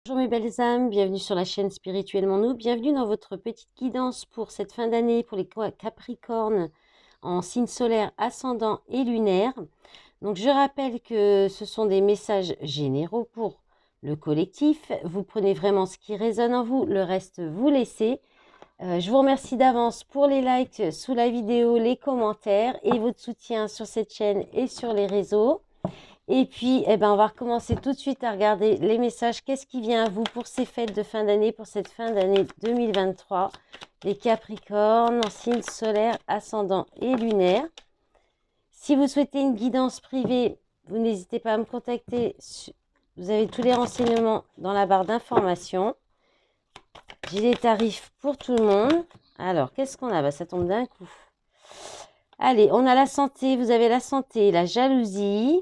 Bonjour mes belles âmes, bienvenue sur la chaîne Spirituellement Nous, bienvenue dans votre petite guidance pour cette fin d'année pour les Capricornes en signe solaire, ascendant et lunaire. Donc je rappelle que ce sont des messages généraux pour le collectif, vous prenez vraiment ce qui résonne en vous, le reste vous laissez. Je vous remercie d'avance pour les likes sous la vidéo, les commentaires et votre soutien sur cette chaîne et sur les réseaux. Et puis, on va recommencer tout de suite à regarder les messages. Qu'est-ce qui vient à vous pour ces fêtes de fin d'année, pour cette fin d'année 2023? Les Capricornes en signe solaire, ascendant et lunaire. Si vous souhaitez une guidance privée, vous n'hésitez pas à me contacter. Vous avez tous les renseignements dans la barre d'informations. J'ai les tarifs pour tout le monde. Alors, qu'est-ce qu'on a? Ça tombe d'un coup. Allez, on a la santé. Vous avez la santé, la jalousie,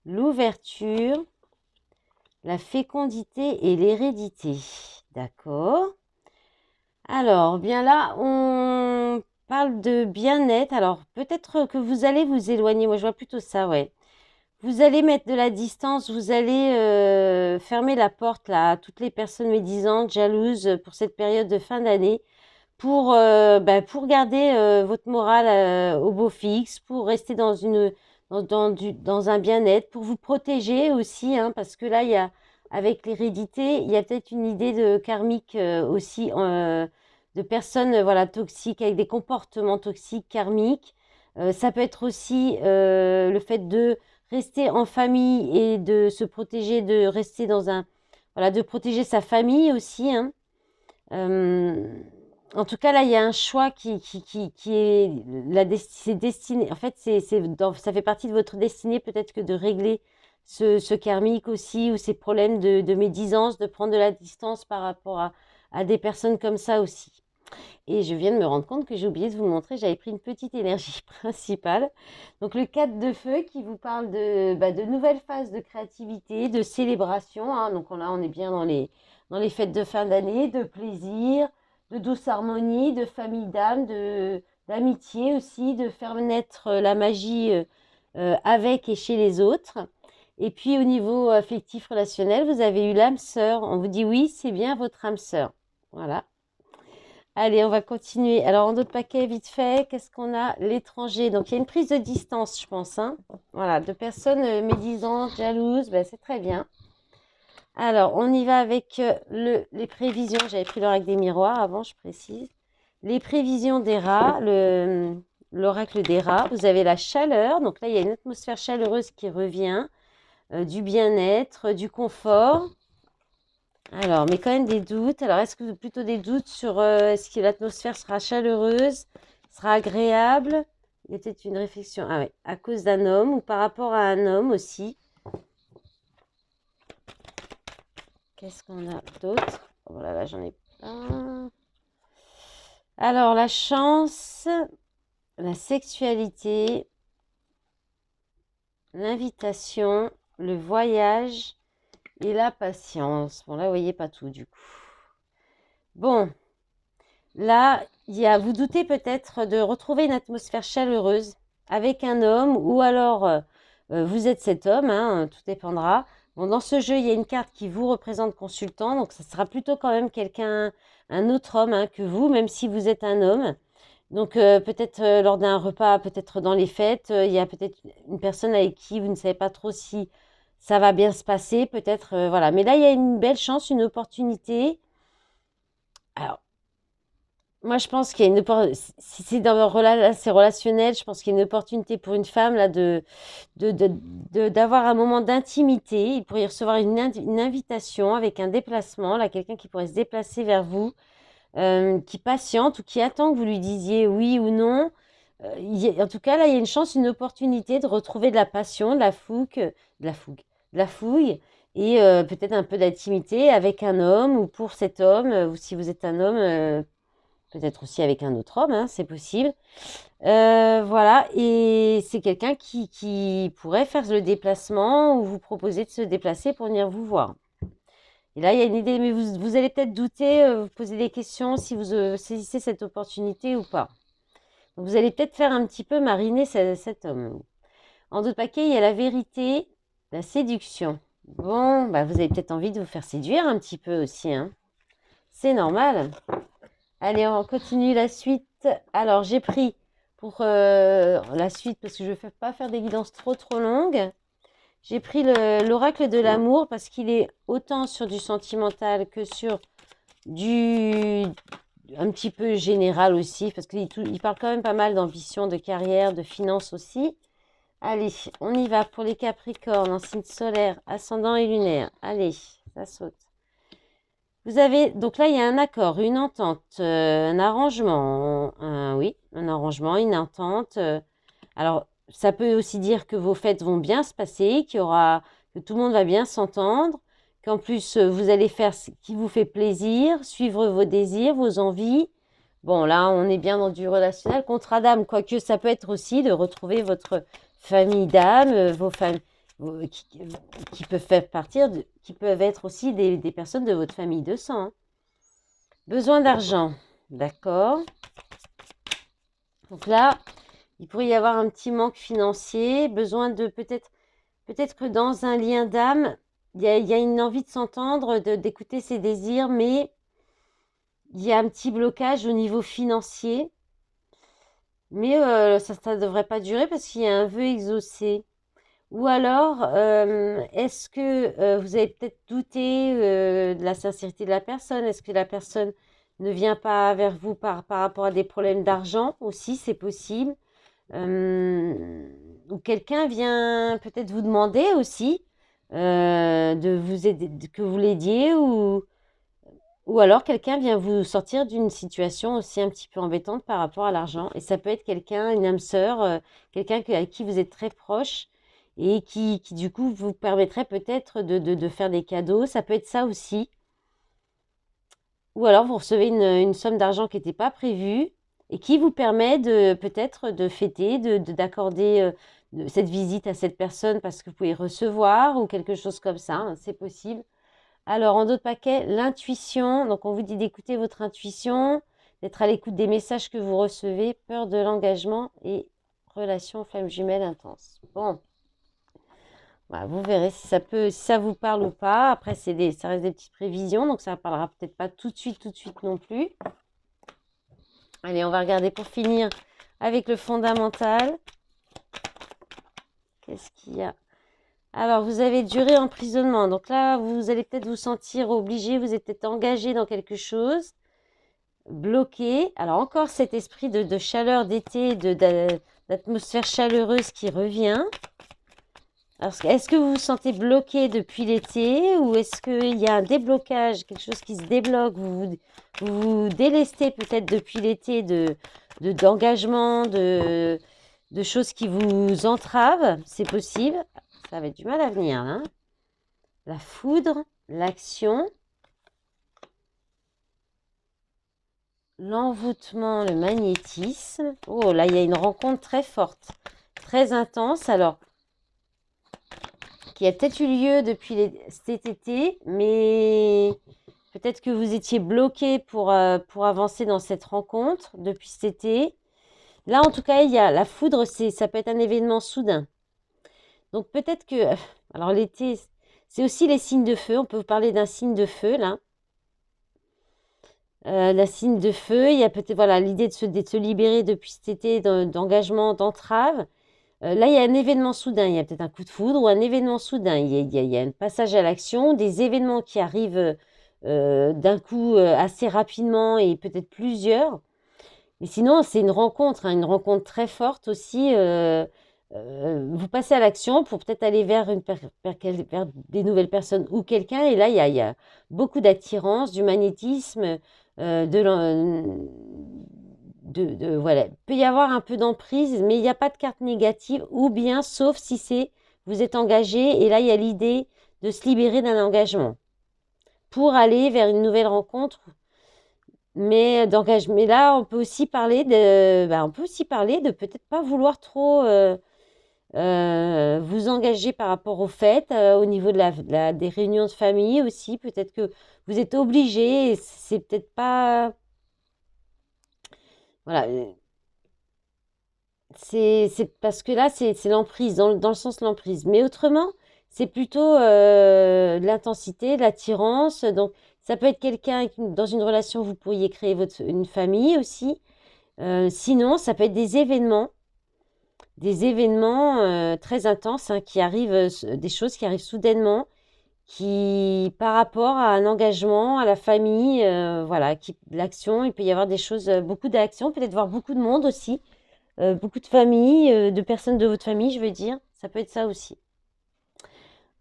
l'ouverture, la fécondité et l'hérédité. D'accord. Alors, bien là, on parle de bien-être. Alors, peut-être que vous allez vous éloigner. Moi, je vois plutôt ça, ouais. Vous allez mettre de la distance. Vous allez fermer la porte là, à toutes les personnes médisantes, jalouses pour cette période de fin d'année. Pour garder votre morale au beau fixe, pour rester dans un bien-être, pour vous protéger aussi, hein, parce que là, avec l'hérédité, il y a peut-être une idée de karmique aussi, de personnes voilà, toxiques, avec des comportements toxiques, karmiques. Ça peut être aussi le fait de rester en famille et de se protéger, de rester voilà, de protéger sa famille aussi, hein. En tout cas, là, il y a un choix qui est c'est destiné. En fait, ça fait partie de votre destinée, peut-être que de régler ce karmique aussi, ou ces problèmes de médisance, de prendre de la distance par rapport à des personnes comme ça aussi. Et je viens de me rendre compte que j'ai oublié de vous le montrer, j'avais pris une petite énergie principale. Donc le 4 de feu qui vous parle de nouvelles phases de créativité, de célébration, hein. Donc là, on est bien dans les fêtes de fin d'année, de plaisir, de douce harmonie, de famille d'âme, d'amitié aussi, de faire naître la magie avec et chez les autres. Et puis au niveau affectif relationnel, vous avez eu l'âme sœur. On vous dit oui, c'est bien votre âme sœur. Voilà. Allez, on va continuer. Alors, en d'autres paquets, vite fait, qu'est-ce qu'on a? L'étranger. Donc, il y a une prise de distance, je pense, hein. Voilà, de personnes médisantes, jalouses, c'est très bien. Alors, on y va avec les prévisions. J'avais pris l'oracle des miroirs avant, je précise. Les prévisions des rats, l'oracle des rats. Vous avez la chaleur. Donc là, il y a une atmosphère chaleureuse qui revient, du bien-être, du confort. Alors, mais quand même des doutes. Alors, est-ce que vous avez plutôt des doutes sur est-ce que l'atmosphère sera chaleureuse, sera agréable? Il y a peut-être une réflexion. Ah oui, à cause d'un homme ou par rapport à un homme aussi. Qu'est-ce qu'on a d'autre? Oh là là, j'en ai plein. Alors, la chance, la sexualité, l'invitation, le voyage et la patience. Bon, là, vous voyez pas tout du coup. Bon. Là, vous doutez peut-être de retrouver une atmosphère chaleureuse avec un homme ou alors vous êtes cet homme, hein, tout dépendra. Bon, dans ce jeu, il y a une carte qui vous représente consultant, donc ça sera plutôt quand même un autre homme hein, que vous, même si vous êtes un homme. Donc peut-être lors d'un repas, peut-être dans les fêtes, il y a peut-être une personne avec qui vous ne savez pas trop si ça va bien se passer, peut-être, voilà. Mais là, il y a une belle chance, une opportunité. Alors, moi, je pense qu'il y a si c'est c'est relationnel, je pense qu'il y a une opportunité pour une femme là d'avoir un moment d'intimité. Il pourrait y recevoir une invitation avec un déplacement, là, quelqu'un qui pourrait se déplacer vers vous, qui patiente ou qui attend que vous lui disiez oui ou non. En tout cas, là, il y a une chance, une opportunité de retrouver de la passion, de la fougue et peut-être un peu d'intimité avec un homme ou pour cet homme, ou si vous êtes un homme. Peut-être aussi avec un autre homme, hein, c'est possible. Voilà, et c'est quelqu'un qui pourrait faire le déplacement ou vous proposer de se déplacer pour venir vous voir. Et là, il y a une idée, mais vous allez peut-être douter, vous poser des questions si vous saisissez cette opportunité ou pas. Donc, vous allez peut-être faire un petit peu mariner cet homme. En d'autres paquets, il y a la vérité, la séduction. Bon, bah vous avez peut-être envie de vous faire séduire un petit peu aussi, hein. C'est normal. Allez, on continue la suite. Alors, j'ai pris pour la suite, parce que je ne vais pas faire des guidances trop longues, j'ai pris l'oracle de l'amour parce qu'il est autant sur du sentimental que sur du un petit peu général aussi, parce qu'il parle quand même pas mal d'ambition, de carrière, de finances aussi. Allez, on y va pour les Capricornes, en signe solaire, ascendant et lunaire. Allez, ça saute. Vous avez, donc là, il y a un accord, une entente, un arrangement, oui, un arrangement, une entente. Alors, ça peut aussi dire que vos fêtes vont bien se passer, que tout le monde va bien s'entendre, qu'en plus, vous allez faire ce qui vous fait plaisir, suivre vos désirs, vos envies. Bon, là, on est bien dans du relationnel, contrat d'âme, quoique ça peut être aussi de retrouver votre famille d'âme, vos familles qui peuvent faire qui peuvent être aussi des personnes de votre famille de sang, hein. Besoin d'argent, d'accord. Donc là, il pourrait y avoir un petit manque financier, besoin de peut-être que dans un lien d'âme, il y a une envie de s'entendre, d'écouter ses désirs, mais il y a un petit blocage au niveau financier. Mais ça ne devrait pas durer parce qu'il y a un vœu exaucé. Ou alors, est-ce que vous avez peut-être douté de la sincérité de la personne? Est-ce que la personne ne vient pas vers vous par rapport à des problèmes d'argent aussi? C'est possible. Ou quelqu'un vient peut-être vous demander aussi de vous aider, que vous l'aidiez, ou alors quelqu'un vient vous sortir d'une situation aussi un petit peu embêtante par rapport à l'argent. Et ça peut être quelqu'un, une âme sœur, quelqu'un avec qui vous êtes très proche et qui du coup vous permettrait peut-être de faire des cadeaux. Ça peut être ça aussi. Ou alors vous recevez une somme d'argent qui n'était pas prévue et qui vous permet de peut-être de fêter, d'accorder cette visite à cette personne parce que vous pouvez recevoir ou quelque chose comme ça, hein, c'est possible. Alors, en d'autres paquets, l'intuition. Donc, on vous dit d'écouter votre intuition, d'être à l'écoute des messages que vous recevez, peur de l'engagement et relation flamme jumelle intense. Bon, voilà, vous verrez si ça vous parle ou pas. Après, ça reste des petites prévisions, donc ça ne parlera peut-être pas tout de suite non plus. Allez, on va regarder pour finir avec le fondamental. Qu'est-ce qu'il y a? Alors, vous avez durée emprisonnement. Donc là, vous allez peut-être vous sentir obligé, vous êtes peut-être engagé dans quelque chose, bloqué. Alors, encore cet esprit de chaleur d'été, d'atmosphère chaleureuse qui revient. Alors, est-ce que vous vous sentez bloqué depuis l'été ou est-ce qu'il y a un déblocage, quelque chose qui se débloque? Vous vous délestez peut-être depuis l'été d'engagement, de choses qui vous entravent. C'est possible. Ça avait du mal à venir, hein. La foudre, l'action, l'envoûtement, le magnétisme. Oh, là, il y a une rencontre très forte, très intense. Alors, qui a peut-être eu lieu depuis cet été, mais peut-être que vous étiez bloqué pour avancer dans cette rencontre depuis cet été. Là, en tout cas, il y a la foudre, ça peut être un événement soudain. Donc, peut-être que... Alors, l'été, c'est aussi les signes de feu. On peut vous parler d'un signe de feu, là. La signe de feu, il y a peut-être voilà, l'idée de se libérer depuis cet été d'engagement, d'entrave. Là, il y a un événement soudain, il y a peut-être un coup de foudre ou un événement soudain. Il y a un passage à l'action, des événements qui arrivent d'un coup assez rapidement et peut-être plusieurs. Mais sinon, c'est une rencontre, hein, une rencontre très forte aussi. Vous passez à l'action pour peut-être aller vers vers des nouvelles personnes ou quelqu'un. Et là, il y a beaucoup d'attirance, du magnétisme, voilà. Il peut y avoir un peu d'emprise, mais il n'y a pas de carte négative, ou bien, sauf si vous êtes engagé, et là, il y a l'idée de se libérer d'un engagement pour aller vers une nouvelle rencontre. Mais d'engagement. Mais là, on peut aussi parler de peut-être pas vouloir trop vous engager par rapport aux fêtes, au niveau des réunions de famille aussi. Peut-être que vous êtes obligé, c'est peut-être pas. Voilà. C'est parce que là, c'est l'emprise, dans le sens de l'emprise. Mais autrement, c'est plutôt de l'intensité, de l'attirance. Donc, ça peut être quelqu'un dans une relation, vous pourriez créer une famille aussi. Sinon, ça peut être des événements très intenses hein, qui arrivent, des choses qui arrivent soudainement, qui, par rapport à un engagement, à la famille, voilà, l'action, il peut y avoir des choses, beaucoup d'actions, peut-être voir beaucoup de monde aussi, beaucoup de familles, de personnes de votre famille, je veux dire. Ça peut être ça aussi.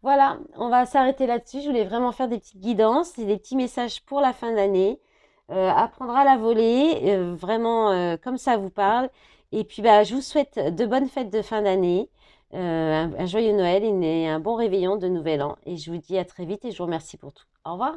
Voilà, on va s'arrêter là-dessus. Je voulais vraiment faire des petites guidances et des petits messages pour la fin d'année. Apprendre à la voler, vraiment comme ça vous parle. Et puis bah, je vous souhaite de bonnes fêtes de fin d'année, un joyeux Noël et un bon réveillon de Nouvel An. Et je vous dis à très vite et je vous remercie pour tout. Au revoir.